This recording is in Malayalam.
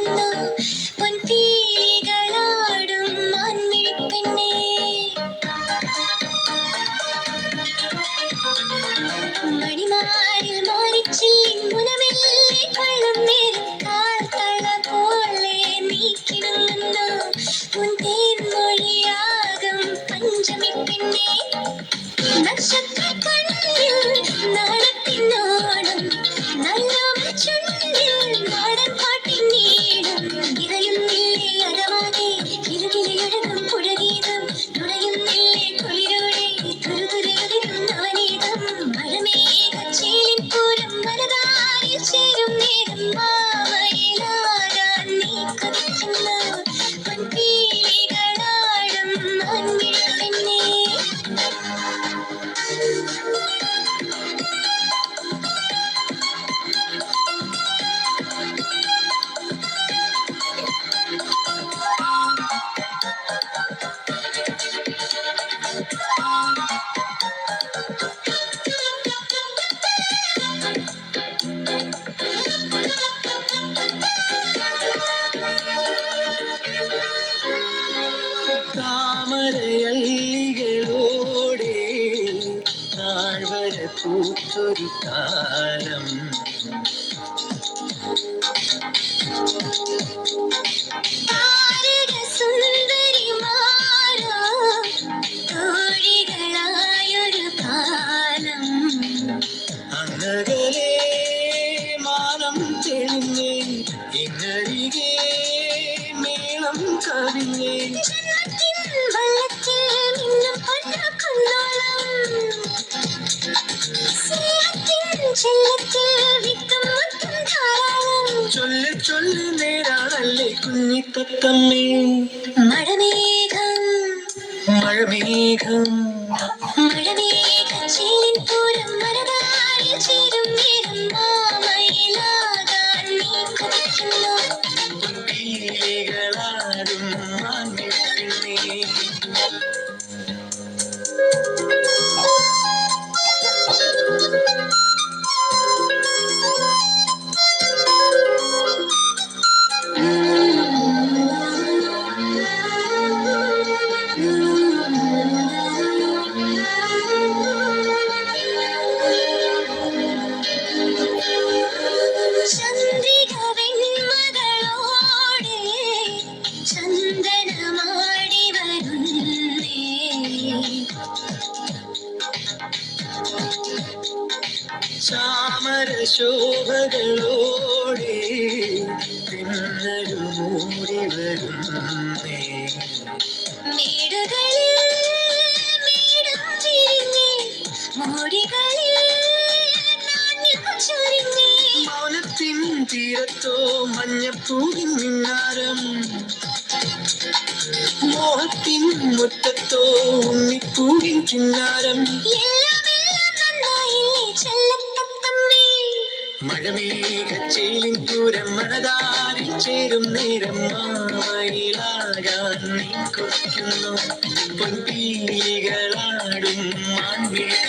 കൊതിക്കുന്നു പൊൻപീലികളാടും മാൻമിഴിപ്പെണ്ണേ. മണിമാരിൽ മാറിച്ചില്ലിൻ മുനമെല്ലെ കൊള്ളും നേരം കാൽത്തള പോലെ നീ കിണുങ്ങുന്നു ഉൻ തേൻമൊഴിയാകും പഞ്ചമിപ്പെണ്ണേ. നക്ഷത്ര കണ്ണിൽ നാണത്തിനോണം നല്ലോമ ചുണ്ടിൽ നാടൻ പാട്ടിൻ നീളം നിറയുന്നില്ലേ അകമാകെ ഇരുകിലയൊഴുകും പുഴഗീതം നുണയുന്നില്ലേ കുളിരോടെ തുരുതുരയൊഴുകും നവനീതം. മഴമേഘച്ചേലിൻ പൂരം മനതാരിൽ ചേരും നേരം മാമയിലാകാൻ നീ കൊതിക്കുന്നു പൊൻപീലികളാടും മാൻമിഴിപ്പെണ്ണേ. താമരയല്ലികളോടെ താഴ്വര പൂത്തൊരു കാലം താരകസുന്ദരിമാരോ തോഴികളായൊരു കാലം അങ്ങകലെ മാനം തെളിഞ്ഞേ ഇങ്ങരികെ മേളം കവിഞ്ഞേ. ജന്മത്തിൻ വള്ളത്തിൽ മിന്നും പൊന്നുകുന്നോളം സ്നേഹത്തിൻ ചെല്ലത്തിൽ വിത്തും മുത്തും ധാരാളം. ചൊല്ല് ചൊല്ല് നേരാണല്ലേ കുഞ്ഞിത്തത്തമ്മേ. മഴമേഘം മഴമേഘം മഴമേഘച്ചേലിൻ പൂരം മനതാരിൽ ചേരും നേരം മാമയിലാകാൻ നീ കൊതിക്കുന്നു പൊൻപീലികളാടും മാൻമിഴിപ്പെണ്ണേ. ചന്ദ്രിക വെൺമകളോടെ ചന്ദനമാടി വരുന്നേ. ചാമര ശോഭകളോടെ പിന്നരു മൂടി വരുന്നേ. മേടുകളിൽ മേടം വിരിഞ്ഞേ മോടികളിൽ നാണ്യം ചൊരിഞ്ഞേ. മൗനത്തിൻ തീരത്തോ മഞ്ഞപ്പൂവിൻ മിന്നാരം മോഹത്തിൻ മുറ്റത്തോ ഉണ്ണിപ്പൂവിൻ ചിന്നാരം. എല്ലാം എല്ലാം നന്നായില്ലേ ചെല്ലത്തത്തമ്മേ. മഴമേഘച്ചേലിൻ പൂരം മനതാരിൽ ചേരും നേരം മാമയിലാകാൻ നീ കൊതിക്കുന്നു പൊൻപീലികളാടും മാൻമിഴി